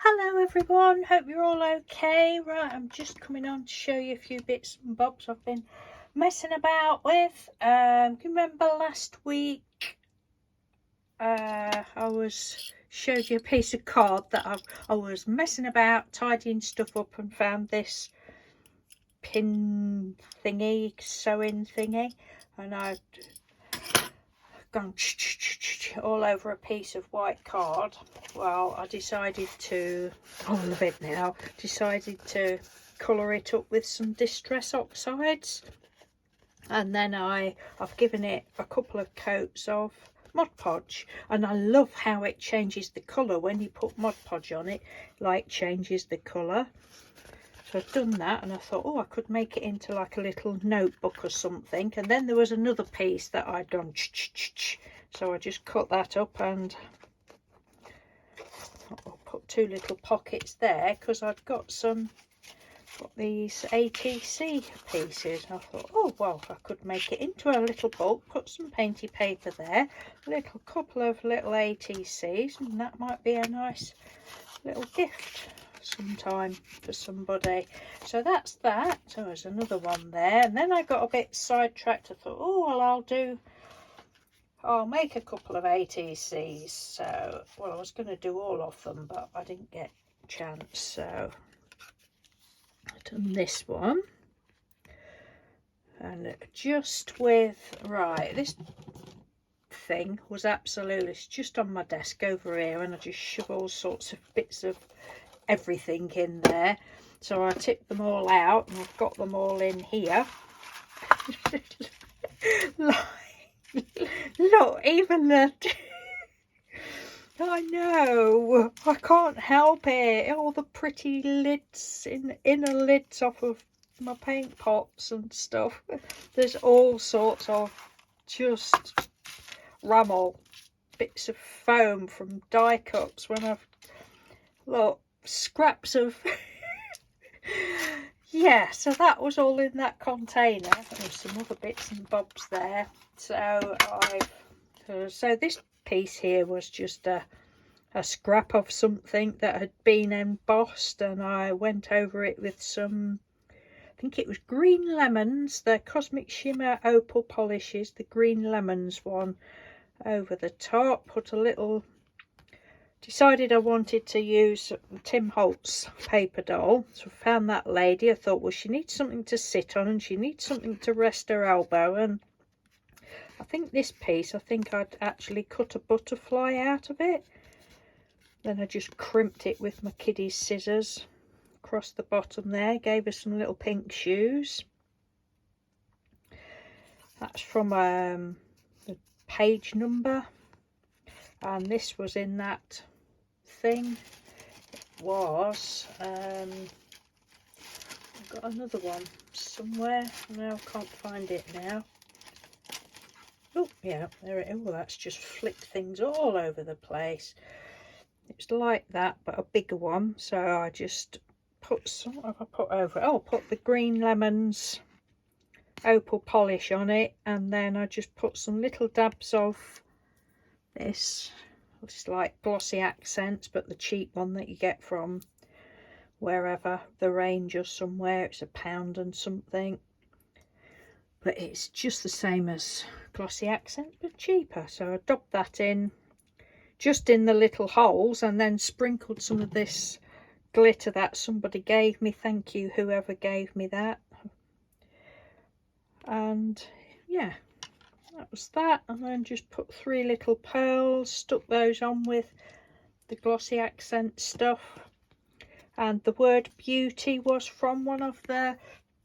Hello everyone, hope you're all okay. Right, I'm just coming on to show you a few bits and bobs I've been messing about with. Can you remember last week I showed you a piece of card that I was messing about, tidying stuff up, and found this pin thingy, sewing thingy, and I'd gone all over a piece of white card. Well, I decided to, I love it now, decided to colour it up with some Distress Oxides, and then I've given it a couple of coats of Mod Podge, and I love how it changes the colour when you put Mod Podge on it, like changes the colour. So I've done that, and I thought, oh, I could make it into like a little notebook or something. And then there was another piece that I'd done, so I just cut that up and I'll put two little pockets there because I've got these ATC pieces. I thought, oh well, I could make it into a little book, put some painty paper there, a couple of little ATCs, and that might be a nice little gift sometime for somebody. So that's that. So there's another one there, and then I got a bit sidetracked. I thought, oh well, I'll make a couple of ATCs. So, well, I was going to do all of them, but I didn't get a chance, so I've done this one. And just with, right, this thing was absolutely, it's just on my desk over here, and I just shove all sorts of bits of everything in there. So I tipped them all out, and I've got them all in here. Look, even the I know, I can't help it, all the pretty lids, inner lids off of my paint pots and stuff. There's all sorts of just rammel, bits of foam from die cuts when I've, look, scraps of yeah, so that was all in that container. There's some other bits and bobs there. So so this piece here was just a scrap of something that had been embossed, and I went over it with some, I think it was green lemons, the Cosmic Shimmer Opal Polishes, the green lemons one over the top. Put a little, decided I wanted to use Tim Holt's paper doll, so I found that lady. I thought, well, she needs something to sit on and she needs something to rest her elbow, and I think this piece, I think I'd actually cut a butterfly out of it. Then I just crimped it with my kiddie's scissors across the bottom there, gave her some little pink shoes. That's from the page number, and this was in that thing. It was I've got another one somewhere, no, I can't find it now. Oh yeah, there it is. Well, that's just flicked things all over the place. It's like that, but a bigger one. So I just put some, what have I put over it? Oh, put the green lemons opal polish on it, and then I just put some little dabs of this. It's like glossy accents, but the cheap one that you get from wherever, the range or somewhere. It's £1 and something, but it's just the same as glossy accents but cheaper. So I dubbed that in just in the little holes, and then sprinkled some of this glitter that somebody gave me. Thank you, whoever gave me that. And yeah, that was that. And then just put 3 little pearls, stuck those on with the glossy accent stuff. And the word beauty was from one of the,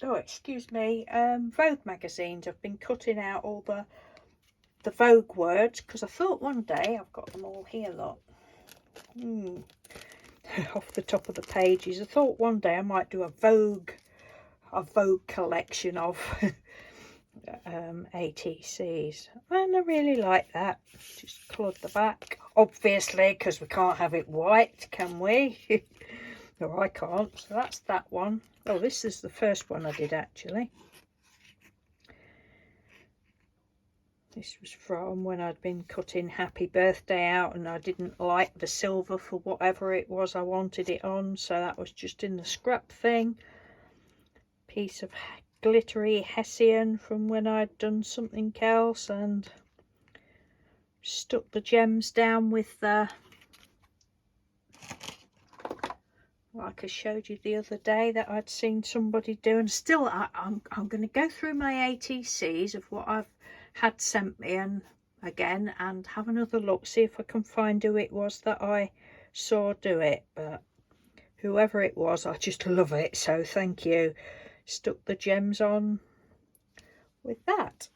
oh excuse me, Vogue magazines. I've been cutting out all the Vogue words, because I thought one day, I've got them all here, look, off the top of the pages, I thought one day I might do a Vogue collection of ATCs, and I really like that. Just coloured the back, obviously, because we can't have it white, can we? No, I can't. So that's that one. Oh, this is the first one I did, actually. This was from when I'd been cutting Happy Birthday out and I didn't like the silver for whatever it was I wanted it on, so that was just in the scrap thing. Piece of glittery Hessian from when I'd done something else and stuck the gems down with the, like I showed you the other day that I'd seen somebody do. And still I'm going to go through my ATCs of what I've had sent me and again and have another look, see if I can find who it was that I saw do it. But whoever it was, I just love it, so thank you. Stuck the gems on with that.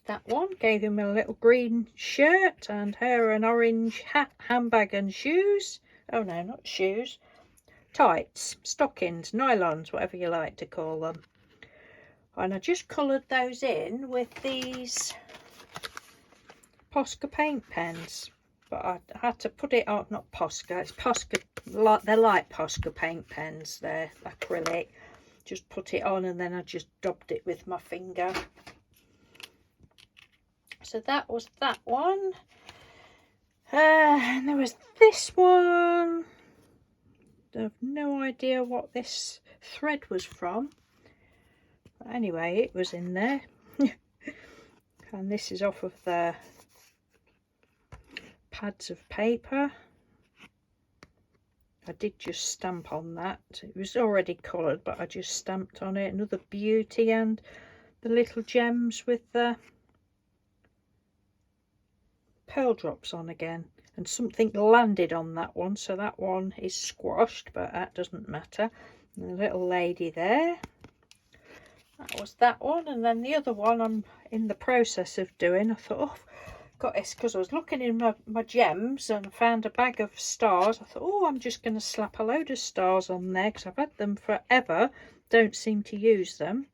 That one, gave him a little green shirt and her an orange hat, handbag and shoes. Oh no, not shoes, tights, stockings, nylons, whatever you like to call them. And I just coloured those in with these Posca paint pens, but I had to put it on, not Posca, it's Posca, they're like Posca paint pens, they're acrylic. Just put it on and then I just dabbed it with my finger. So that was that one. And there was this one. I have no idea what this thread was from. But anyway, it was in there. And this is off of the pads of paper. I did just stamp on that. It was already coloured, but I just stamped on it. Another beauty, and the little gems with the pearl drops on again. And something landed on that one, so that one is squashed, but that doesn't matter. And a little lady there. That was that one. And then the other one I'm in the process of doing. I thought, oh, got this because I was looking in my gems and found a bag of stars. I thought, oh, I'm just going to slap a load of stars on there because I've had them forever, don't seem to use them.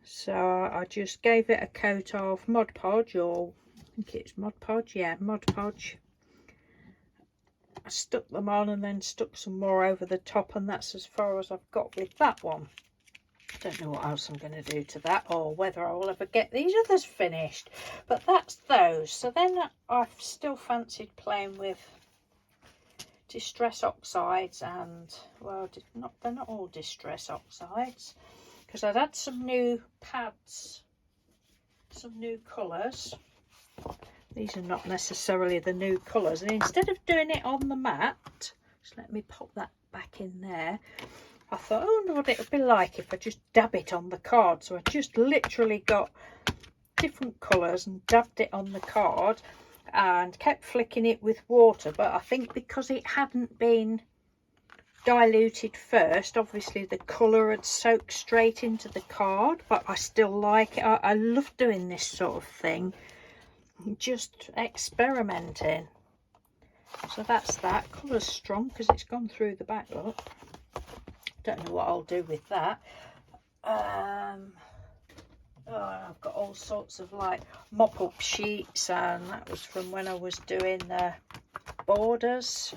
So I just gave it a coat of Mod Podge, or I think it's Mod Podge, yeah, Mod Podge. I stuck them on and then stuck some more over the top, and that's as far as I've got with that one. Don't know what else I'm going to do to that, or whether I will ever get these others finished, but that's those. So then I've still fancied playing with Distress Oxides, and well, they're not all Distress Oxides, because I'd had some new pads, some new colours. These are not necessarily the new colours, and instead of doing it on the mat, just let me pop that back in there. I thought, I wonder what it would be like if I just dab it on the card. So I just literally got different colours and dabbed it on the card and kept flicking it with water. But I think because it hadn't been diluted first, obviously the colour had soaked straight into the card. But I still like it. I love doing this sort of thing. Just experimenting. So that's that. Colour's strong because it's gone through the back, look. Don't know what I'll do with that. Oh, I've got all sorts of like mop-up sheets, and that was from when I was doing the borders.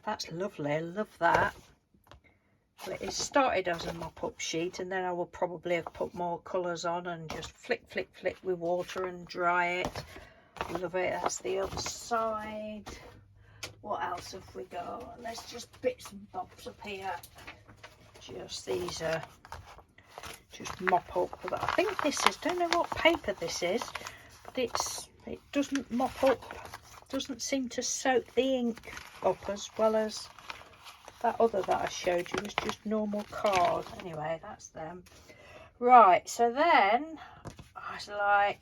That's lovely, I love that. But it started as a mop-up sheet, and then I will probably have put more colours on and just flick with water and dry it. Love it. That's the other side. What else have we got? There's just bits and bobs up here. Just these are just mop up, but I think this is, don't know what paper this is, but it doesn't mop up, doesn't seem to soak the ink up as well as that other that I showed you was just normal card. Anyway, that's them. Right, so then I was like,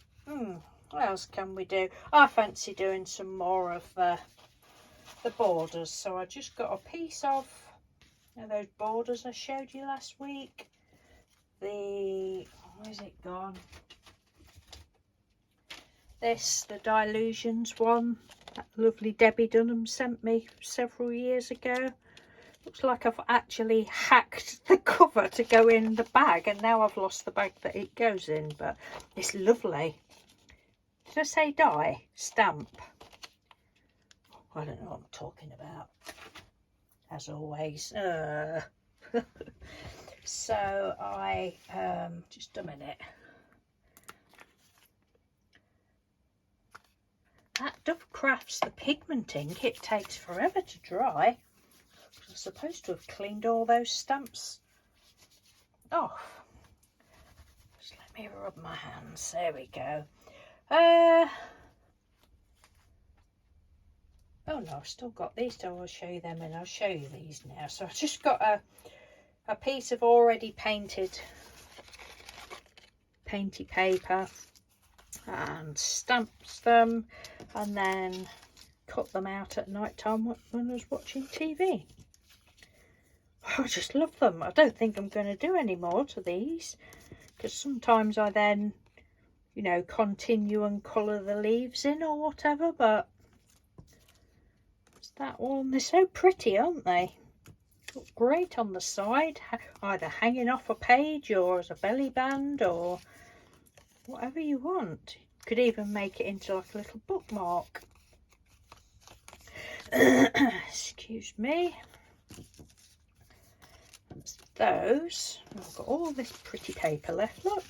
what else can we do? I fancy doing some more of the borders, so I just got a piece of those borders I showed you last week. Where's it gone? The Dilutions one that lovely Debbie Dunham sent me several years ago. Looks like I've actually hacked the cover to go in the bag, and now I've lost the bag that it goes in, but it's lovely. Did I say die? Stamp. I don't know what I'm talking about, as always. So I just a minute. that Dove Crafts, the pigment ink, it takes forever to dry. I'm supposed to have cleaned all those stamps off. Just let me rub my hands. There we go. Oh no, I've still got these, so I'll show you them, and I'll show you these now. So I've just got a piece of already painty paper and stamps them, and then cut them out at night time when I was watching TV. I just love them. I don't think I'm going to do any more to these, because sometimes I then, you know, continue and colour the leaves in or whatever, but it's that one. They're so pretty, aren't they? Look great on the side, either hanging off a page or as a belly band or whatever you want. You could even make it into like a little bookmark. Excuse me. That's those. I've got all this pretty paper left. Look,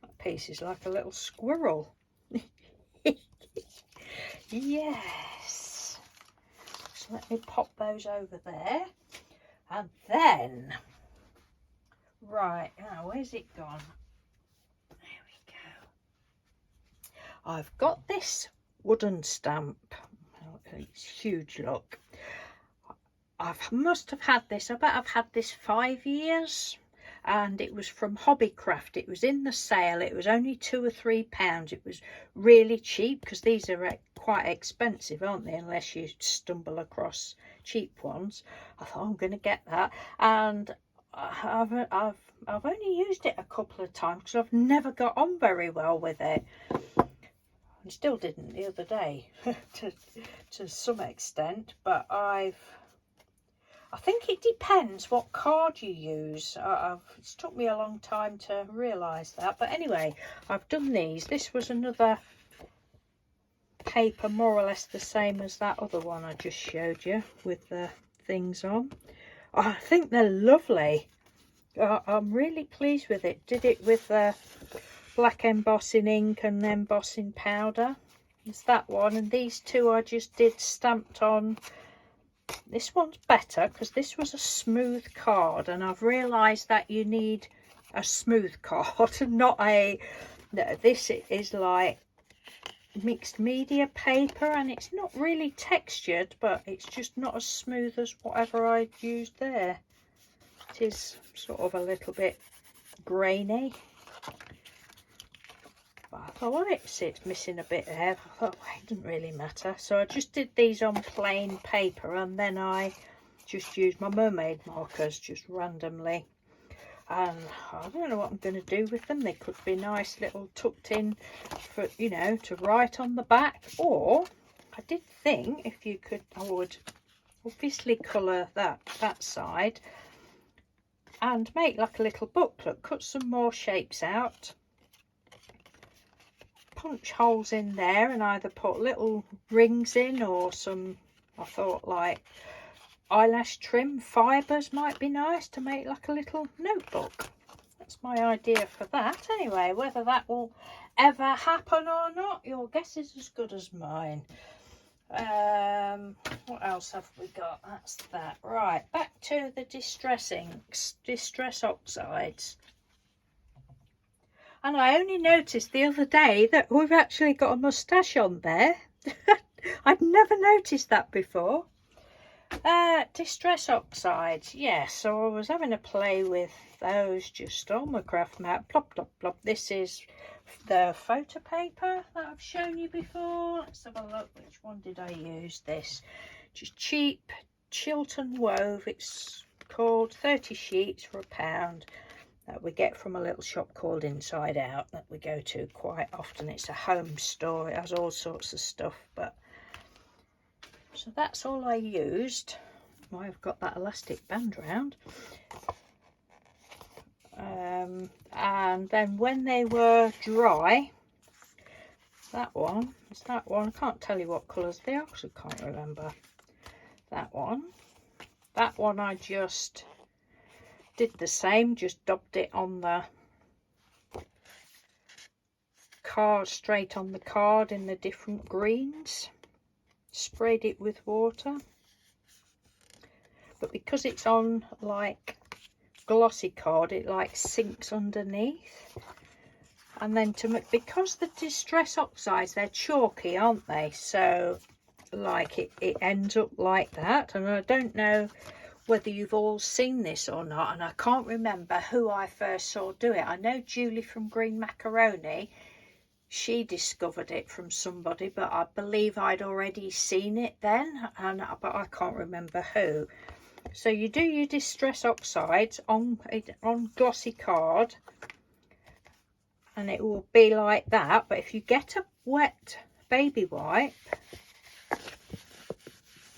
that piece is like a little squirrel. Yes. So let me pop those over there, and then right now, where's it gone? There we go. I've got this wooden stamp. It's huge, look. I must have had this, I bet I've had this 5 years, and it was from Hobbycraft. It was in the sale. It was only £2 or £3. It was really cheap, because these are quite expensive, aren't they, unless you stumble across cheap ones. I thought, I'm going to get that, and I've only used it a couple of times because I've never got on very well with it. I still didn't the other day to some extent, but I think it depends what card you use. It's took me a long time to realise that, but anyway, I've done these. This was another paper more or less the same as that other one I just showed you with the things on. I think they're lovely. I'm really pleased with it. Did it with black embossing ink and embossing powder. It's that one, and these two I just did stamped on. This one's better because this was a smooth card, and I've realised that you need a smooth card, not a... No, this is like mixed media paper, and it's not really textured, but it's just not as smooth as whatever I used there. It is sort of a little bit grainy. But I thought, well, it's missing a bit there. I thought, well, it doesn't really matter. So I just did these on plain paper, and then I just used my mermaid markers just randomly. And I don't know what I'm going to do with them. They could be nice little tucked in for, you know, to write on the back. Or I did think if you could, I would obviously colour that side and make like a little booklet, cut some more shapes out, punch holes in there, and either put little rings in or some, I thought like eyelash trim fibres might be nice to make like a little notebook. That's my idea for that. Anyway, whether that will ever happen or not, your guess is as good as mine. What else have we got? That's that. Right, back to the distress inks, distress oxides. And I only noticed the other day that we've actually got a moustache on there. I'd never noticed that before. Distress oxides, yes. So I was having a play with those just on my craft mat. Plop, plop, plop. This is the photo paper that I've shown you before. Let's have a look. Which one did I use? This just cheap Chiltern Wove. It's called 30 sheets for £1 that we get from a little shop called Inside Out that we go to quite often. It's a home store. It has all sorts of stuff, but so that's all I used. Well, I've got that elastic band round. And then when they were dry, that one, it's that one. I can't tell you what colours they are because I can't remember. That one I just did the same, just dabbed it on the card, straight on the card in the different greens. Sprayed it with water. But because it's on like glossy card, it like sinks underneath. And then because the Distress Oxides, they're chalky, aren't they? So like it ends up like that. And I don't know whether you've all seen this or not, and I can't remember who I first saw do it. I know Julie from Green Macaroni, she discovered it from somebody, but I believe I'd already seen it then, but I can't remember who. So you do your Distress Oxides on glossy card, and it will be like that. But if you get a wet baby wipe,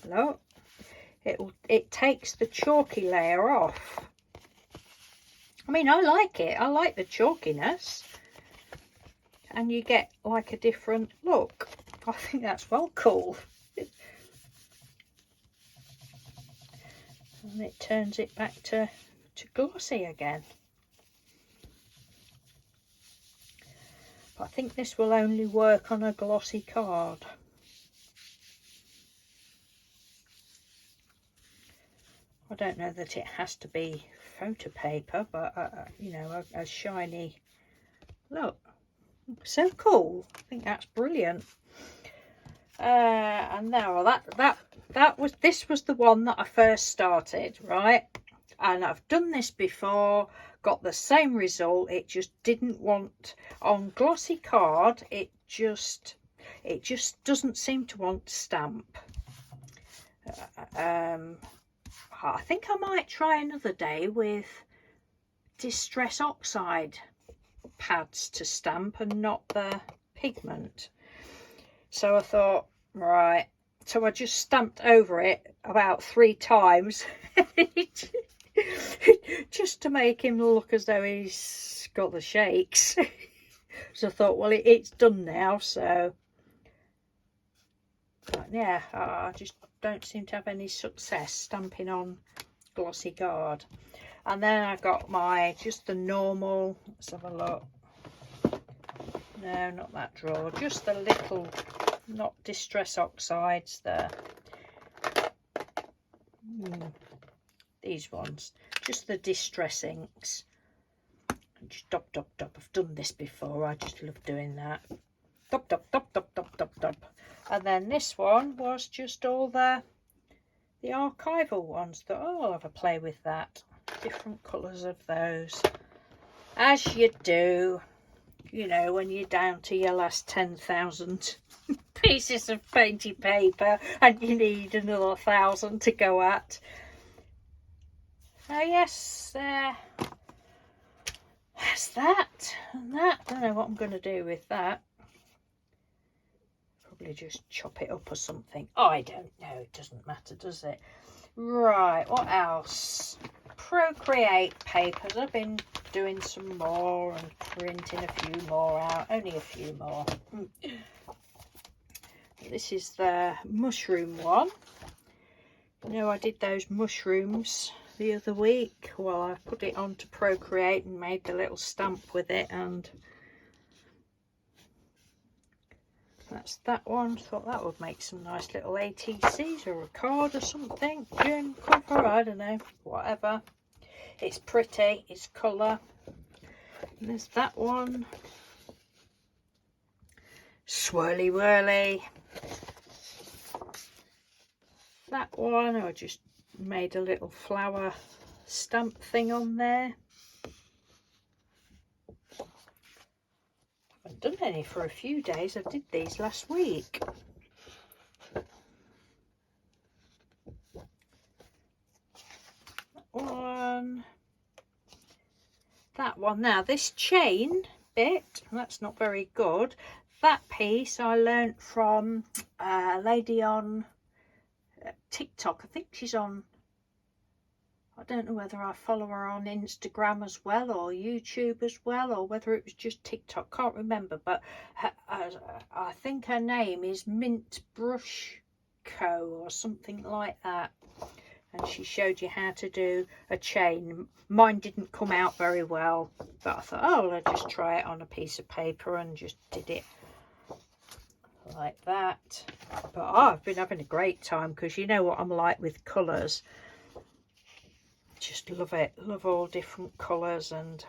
look, it takes the chalky layer off. I mean, I like it. I like the chalkiness. And you get like a different look. I think that's well cool. And it turns it back to glossy again. But I think this will only work on a glossy card. I don't know that it has to be photo paper, but you know, a shiny look. So cool. I think that's brilliant. And now this was the one that I first started, right? And I've done this before, got the same result. It just didn't want on glossy card. It just doesn't seem to want to stamp. I think I might try another day with Distress Oxide pads to stamp and not the pigment. So I thought, right, so I just stamped over it about 3 times just to make him look as though he's got the shakes. So I thought, well, it's done now. So but yeah, I just don't seem to have any success stamping on glossy card. And then I got just the normal, let's have a look. No, not that drawer, just the little, not Distress Oxides, these ones, just the Distress inks. Just dop, dop, dop. I've done this before, I just love doing that. Dop, dop, dop, dop, dop, dop, dop. And then this one was just all the archival ones. That I'll have a play with that. Different colours of those, as you do, you know, when you're down to your last 10,000 pieces of painted paper and you need another 1,000 to go at. So yes, that's that and that. I don't know what I'm going to do with that. Probably just chop it up or something. I don't know, it doesn't matter, does it? Right, what else? Procreate papers. I've been doing some more and printing a few more out, only a few more. This is the mushroom one. You know, I did those mushrooms the other week. Well, I put it on to Procreate and made the little stamp with it, and that's that one. Thought that would make some nice little ATCs or a card or something. Gym cover, I don't know, whatever. It's pretty, it's colour. And there's that one. Swirly whirly. That one, I just made a little flower stamp thing on there. Haven't done any for a few days. I did these last week. That one. Now this chain bit, that's not very good. That piece I learnt from a lady on TikTok. I think she's on, I don't know whether I follow her on Instagram as well or YouTube as well, or whether it was just TikTok, can't remember, but I think her name is Mint Brush Co or something like that. and she showed you how to do a chain. Mine didn't come out very well, but I thought, oh, I'll just try it on a piece of paper, and just did it like that. But I've been having a great time, because you know what I'm like with colours. Just love it, love all different colours. And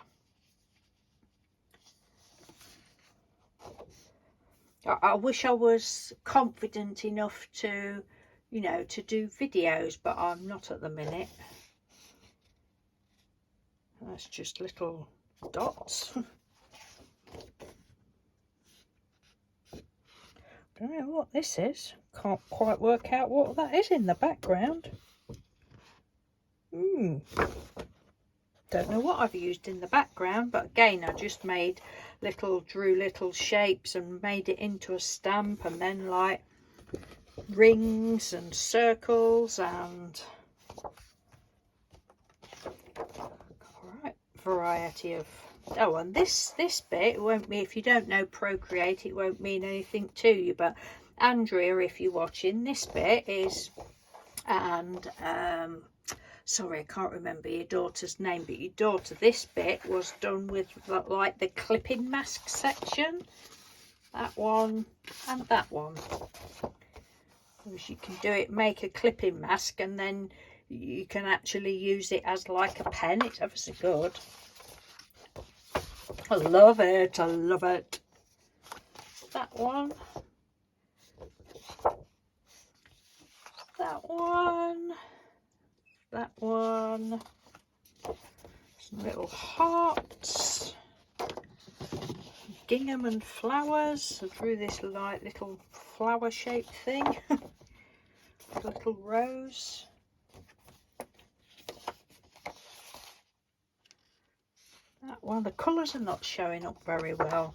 I wish I was confident enough to, you know, to do videos, but I'm not at the minute. That's just little dots. Don't know what this is. Can't quite work out what that is in the background. Don't know what I've used in the background, but again, I just drew little shapes and made it into a stamp, and then like rings and circles and variety of. Oh, and this bit won't be, if you don't know Procreate, it won't mean anything to you, but Andrea, if you're watching, this bit is, and sorry, I can't remember your daughter's name, but your daughter, this bit was done with like the clipping mask section, that one and that one. Because you can do it, make a clipping mask, and then you can actually use it as like a pen. It's ever so good. I love it, I love it. That one. That one. That one. Some little hearts. Gingham and flowers. I drew this like little flower shaped thing. A little rose. That one, the colours are not showing up very well.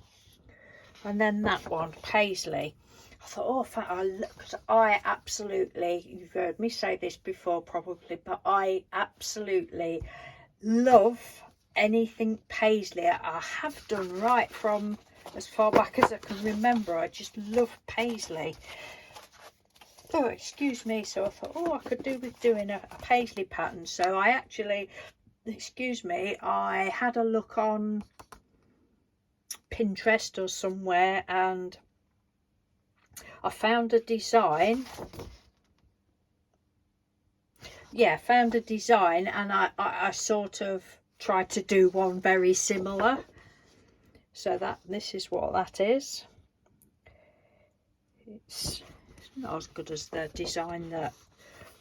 And then that one, Paisley. I thought, because I absolutely, you've heard me say this before probably, but I absolutely love anything Paisley. I have done right from as far back as I can remember. I just love Paisley. Oh, excuse me. So I thought, oh, I could do with doing a Paisley pattern. So I actually, excuse me, I had a look on Pinterest or somewhere, and I found a design. Yeah, found a design, and I sort of tried to do one very similar. So this is what that is. It's not as good as the design that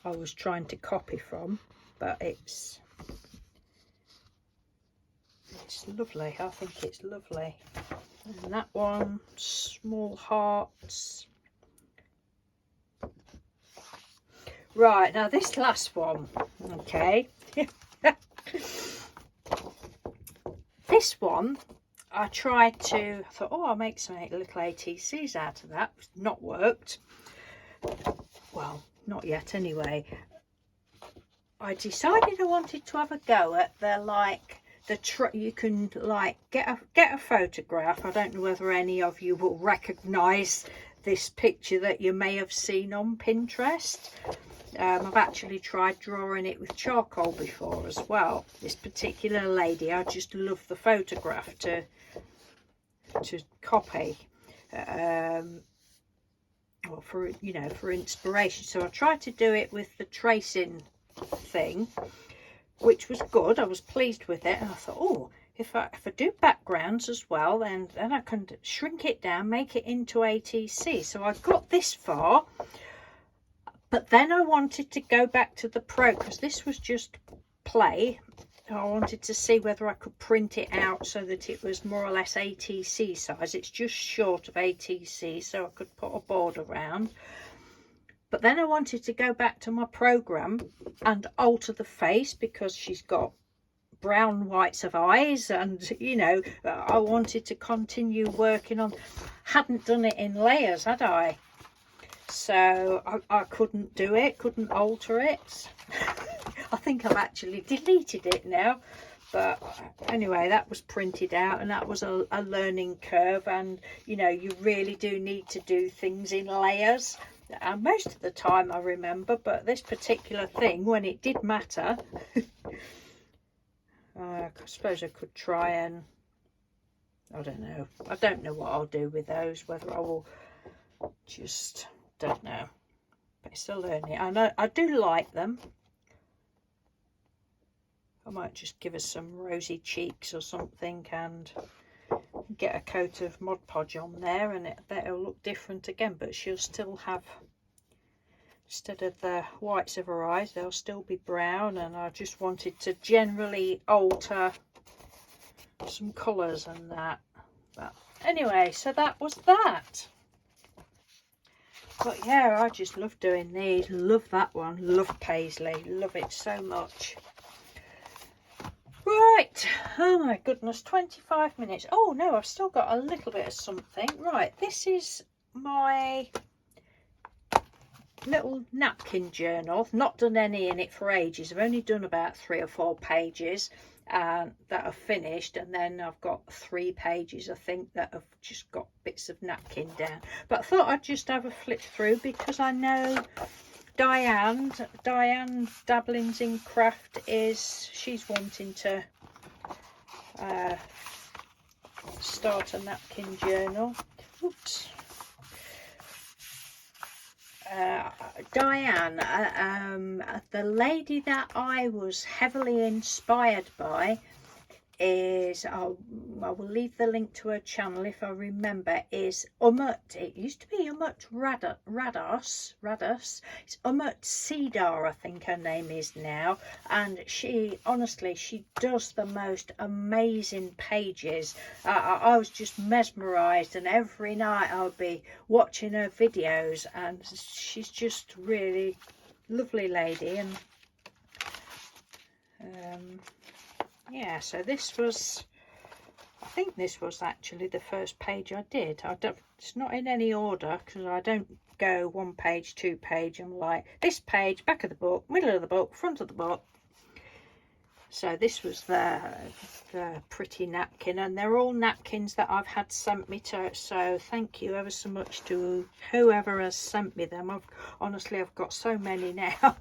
I was trying to copy from, but it's lovely. I think it's lovely. And that one, small hearts. Right, now this last one, okay. This one, I thought, oh, I'll make some little ATCs out of that. It's not worked. Well, not yet anyway. I decided I wanted to have a go at you can like get a photograph. I don't know whether any of you will recognise this picture that you may have seen on Pinterest. I've actually tried drawing it with charcoal before as well. This particular lady, I just love the photograph to copy, or for inspiration. So I tried to do it with the tracing thing, which was good. I was pleased with it, and I thought, oh, if I do backgrounds as well, then I can shrink it down, make it into ATC. So I got this far, but then I wanted to go back to the Pro, because this was just play. I wanted to see whether I could print it out so that it was more or less ATC size. It's just short of ATC, so I could put a border around. But then I wanted to go back to my program and alter the face, because she's got brown whites of eyes, and I wanted to continue working on. Hadn't done it in layers, had I? So I couldn't do it, couldn't alter it. I think I've actually deleted it now, but anyway, that was printed out, and that was a learning curve. And you really do need to do things in layers. And most of the time I remember, but this particular thing, when it did matter, I suppose I could try and, I don't know. I don't know what I'll do with those, whether I will just, don't know. But it's a learning. I know I do like them. I might just give her some rosy cheeks or something and get a coat of Mod Podge on there, and that'll look different again, but she'll still have, instead of the whites of her eyes, they'll still be brown. And I just wanted to generally alter some colours and that. But anyway, so that was that. But yeah, I just love doing these. Love that one. Love Paisley. Love it so much. Right. Oh my goodness, 25 minutes. Oh no, I've still got a little bit of something. Right, this is my little napkin journal. Not done any in it for ages. I've only done about 3 or 4 pages that are finished, and then I've got 3 pages I think that have just got bits of napkin down. But I thought I'd just have a flip through, because I know Diane Dabblings in Craft she's wanting to start a napkin journal. Oops. Diane, the lady that I was heavily inspired by is, I will leave the link to her channel if I remember, is it used to be Rados, it's Cedar, I think her name is now, and she, honestly, she does the most amazing pages. I was just mesmerised, and every night I would be watching her videos, and she's just really lovely lady. And yeah, so this was, I think this was actually the first page I did. It's not in any order, because I don't go 1 page, 2 page. I'm like, this page, back of the book, middle of the book, front of the book. So this was the pretty napkin, and they're all napkins that I've had sent me to. So thank you ever so much to whoever has sent me them. Honestly, I've got so many now.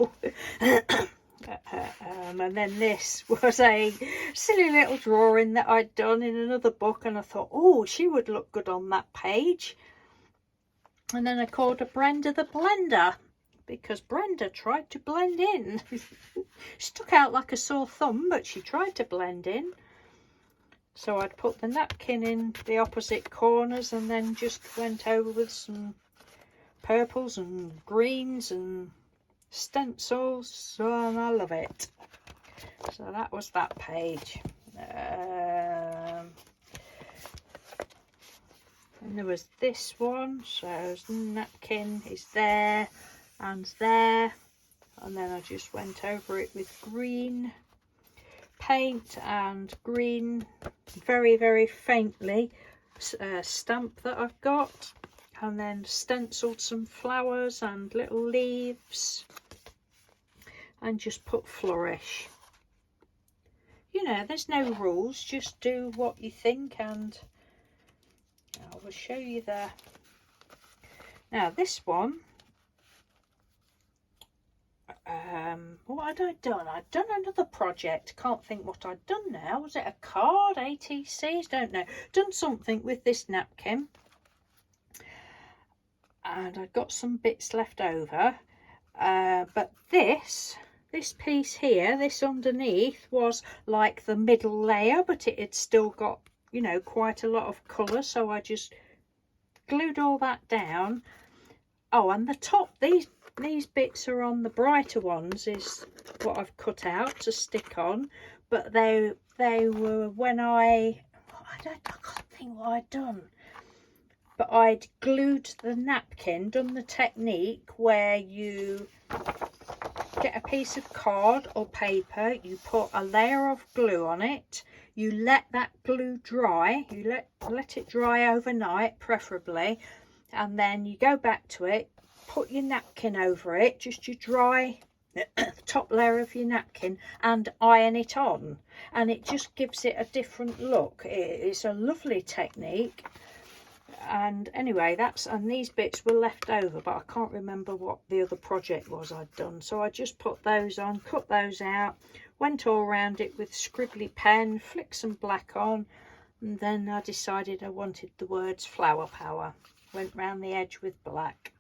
And then this was a silly little drawing that I'd done in another book, and I thought, oh, she would look good on that page. And then I called her Brenda the Blender, because Brenda tried to blend in. Stuck out like a sore thumb, but she tried to blend in. So I'd put the napkin in the opposite corners, and then just went over with some purples and greens and stencils, and I love it. So that was that page. And there was this one, so the napkin is there, and then I just went over it with green paint and green, very, very faintly, stamp that I've got, and then stenciled some flowers and little leaves, and just put flourish. You know, there's no rules, just do what you think. And I will show you there. Now this one, what had I done? I'd done another project, can't think what I'd done now. Was it a card, ATCs? Don't know. Done something with this napkin, and I've got some bits left over, but this piece here, this underneath, was like the middle layer, but it had still got, you know, quite a lot of colour, so I just glued all that down. Oh, and the top, these bits are on, the brighter ones is what I've cut out to stick on, but they were when I can't think what I'd done. But I'd glued the napkin, done the technique where you get a piece of card or paper, you put a layer of glue on it, you let that glue dry, you let it dry overnight preferably, and then you go back to it, put your napkin over it, just you dry the top layer of your napkin, and iron it on, and it just gives it a different look. It's a lovely technique. And anyway, and these bits were left over, but I can't remember what the other project was I'd done, so I just put those on, cut those out, went all around it with scribbly pen, flicked some black on, and then I decided I wanted the words flower power. Went round the edge with black.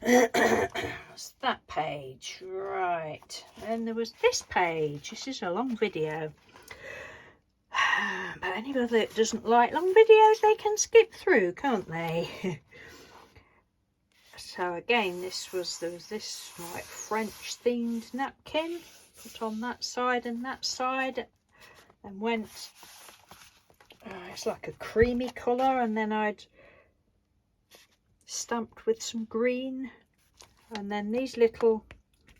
That's that page, right. And there was this page. This is a long video. But anybody that doesn't like long videos, they can skip through, can't they? So again, there was this like French themed napkin, put on that side and went, it's like a creamy colour, and then I'd stamped with some green, and then these little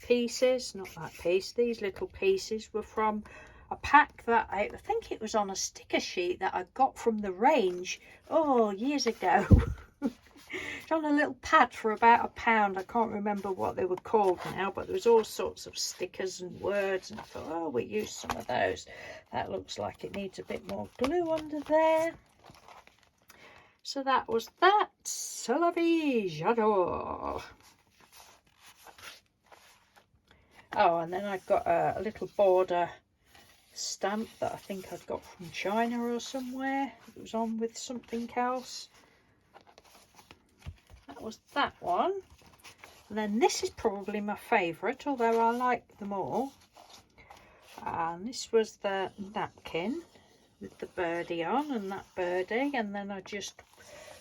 pieces, not that piece, these little pieces were from a pack that I think it was on a sticker sheet that I got from the range, years ago. It's on a little pad for about £1. I can't remember what they were called now, but there was all sorts of stickers and words, and I thought, we'll use some of those. That looks like it needs a bit more glue under there. So that was that. C'est la vie, j'adore. Oh, and then I've got a little border stamp that I think I'd got from China or somewhere. It was on with something else. That was that one. And then this is probably my favourite, although I like them all. And this was the napkin with the birdie on, and that birdie, and then I just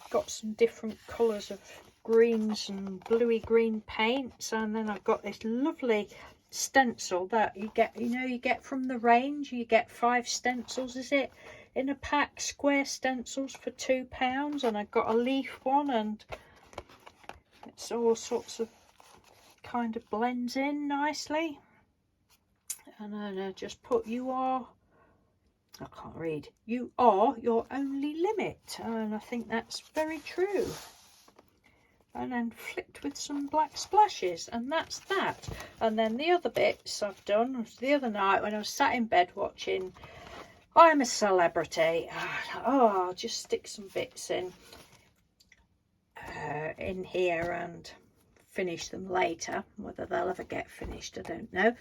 got some different colours of greens and bluey green paints, and then I've got this lovely stencil that you get from the range. You get 5 stencils, is it, in a pack, square stencils for £2, and I got a leaf one, and it's all sorts of kind of blends in nicely. And then I just put I can't read, you are your only limit, and I think that's very true. And then flicked with some black splashes, and that's that. And then the other bits I've done was the other night when I was sat in bed watching I'm a Celebrity. I'll just stick some bits in here and finish them later. Whether they'll ever get finished, I don't know.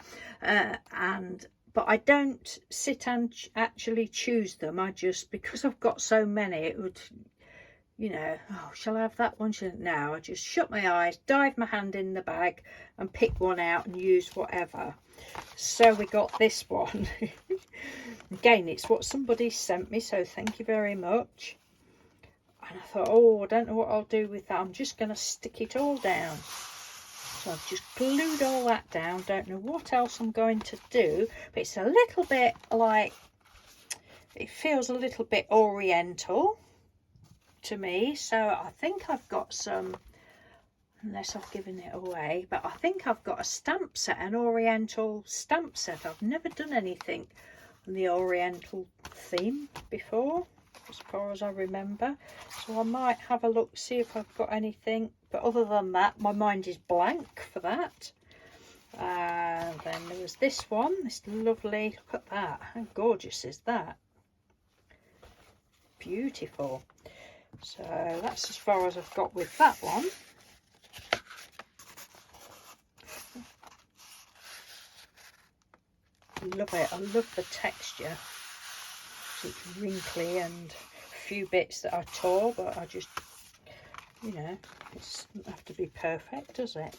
But I don't sit and actually choose them. I just, because I've got so many, it would, shall I have that one? No, I just shut my eyes, dive my hand in the bag and pick one out and use whatever. So we got this one. Again, it's what somebody sent me, so thank you very much. And I thought, I don't know what I'll do with that. I'm just going to stick it all down. So I've just glued all that down. Don't know what else I'm going to do, but it's a little bit like, it feels a little bit oriental to me. So I think I've got some, unless I've given it away, but I think I've got a stamp set, an oriental stamp set. I've never done anything on the oriental theme before, as far as I remember, so I might have a look, see if I've got anything, but other than that, my mind is blank for that. Then there was this one, this lovely, look at that, how gorgeous is that, beautiful. So that's as far as I've got with that one. Love it, I love the texture. It's wrinkly and a few bits that I tore, but I just, it doesn't have to be perfect, does it?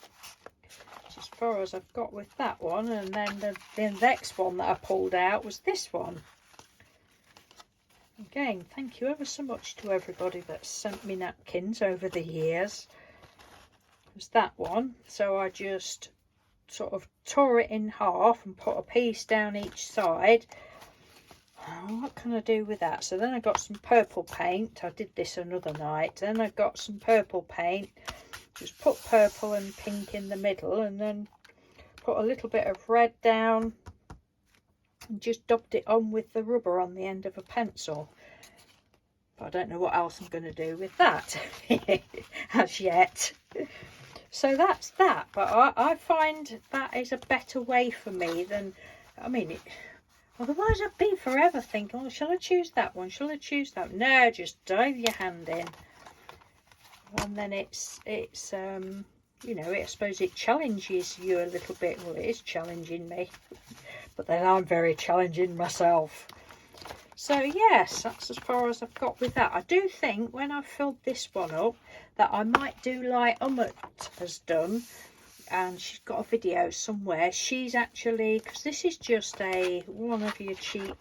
So as far as I've got with that one, and then the next one that I pulled out was this one. Again, thank you ever so much to everybody that's sent me napkins over the years. It was that one, so I just sort of tore it in half and put a piece down each side. What can I do with that? So then I got some purple paint. I did this another night. Then I got some purple paint, just put purple and pink in the middle, and then put a little bit of red down and just daubed it on with the rubber on the end of a pencil. But I don't know what else I'm going to do with that as yet. So that's that, but I find that is a better way for me than, Otherwise I'd be forever thinking, oh, shall I choose that one? Shall I choose that one? No, just dive your hand in. And then it's you know, I suppose it challenges you a little bit. Well, it is challenging me, but then I'm very challenging myself. So yes, that's as far as I've got with that. I do think when I've filled this one up that I might do like Umut has done, and she's got a video somewhere. She's actually, because this is just one of your cheap,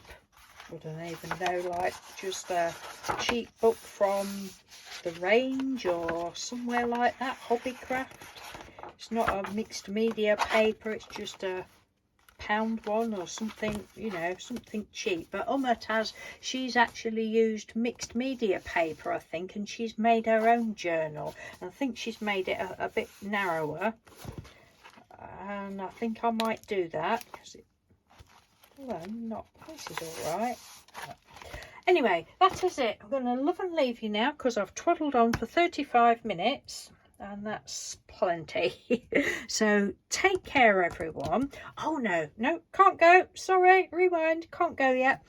I don't even know, like just a cheap book from the range or somewhere like that, Hobbycraft. It's not a mixed media paper, it's just a pound one or something, you know, something cheap. But she's actually used mixed media paper, I think, and she's made her own journal. And I think she's made it a bit narrower, and I think I might do that because this is all right. Anyway, that is it. I'm going to love and leave you now because I've twaddled on for 35 minutes. And that's plenty. So take care, everyone. Oh no, can't go. Sorry, rewind, can't go yet.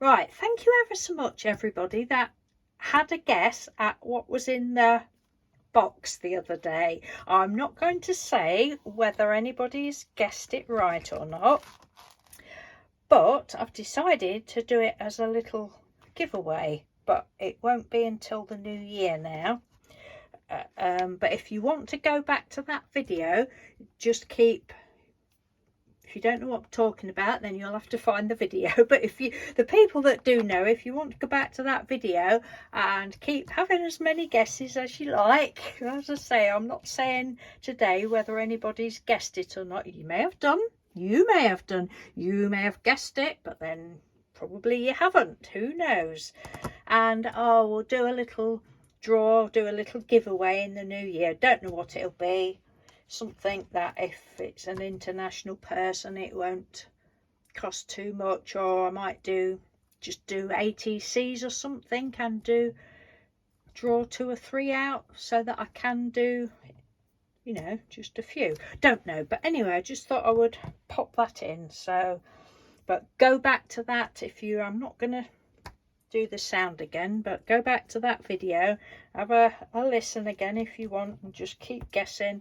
Right, thank you ever so much, everybody that had a guess at what was in the box the other day. I'm not going to say whether anybody's guessed it right or not, but I've decided to do it as a little giveaway, but it won't be until the new year now. But if you want to go back to that video, just keep, if you don't know what I'm talking about, then you'll have to find the video. But the people that do know, if you want to go back to that video and keep having as many guesses as you like. As I say, I'm not saying today whether anybody's guessed it or not. You may have done, you may have guessed it, but then probably you haven't, who knows. And we'll do a little draw, do a little giveaway in the new year. Don't know what it'll be. Something that if it's an international person, it won't cost too much, or I might just do ATCs or something and draw 2 or 3 out so that I can do, you know, just a few. Don't know, but anyway, I just thought I would pop that in. So, but go back to that if you, I'm not gonna do the sound again, but go back to that video, have a listen again if you want, and just keep guessing,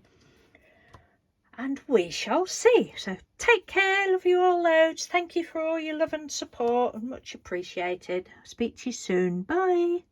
and we shall see. So take care, love you all loads, thank you for all your love and support, much appreciated. Speak to you soon, bye.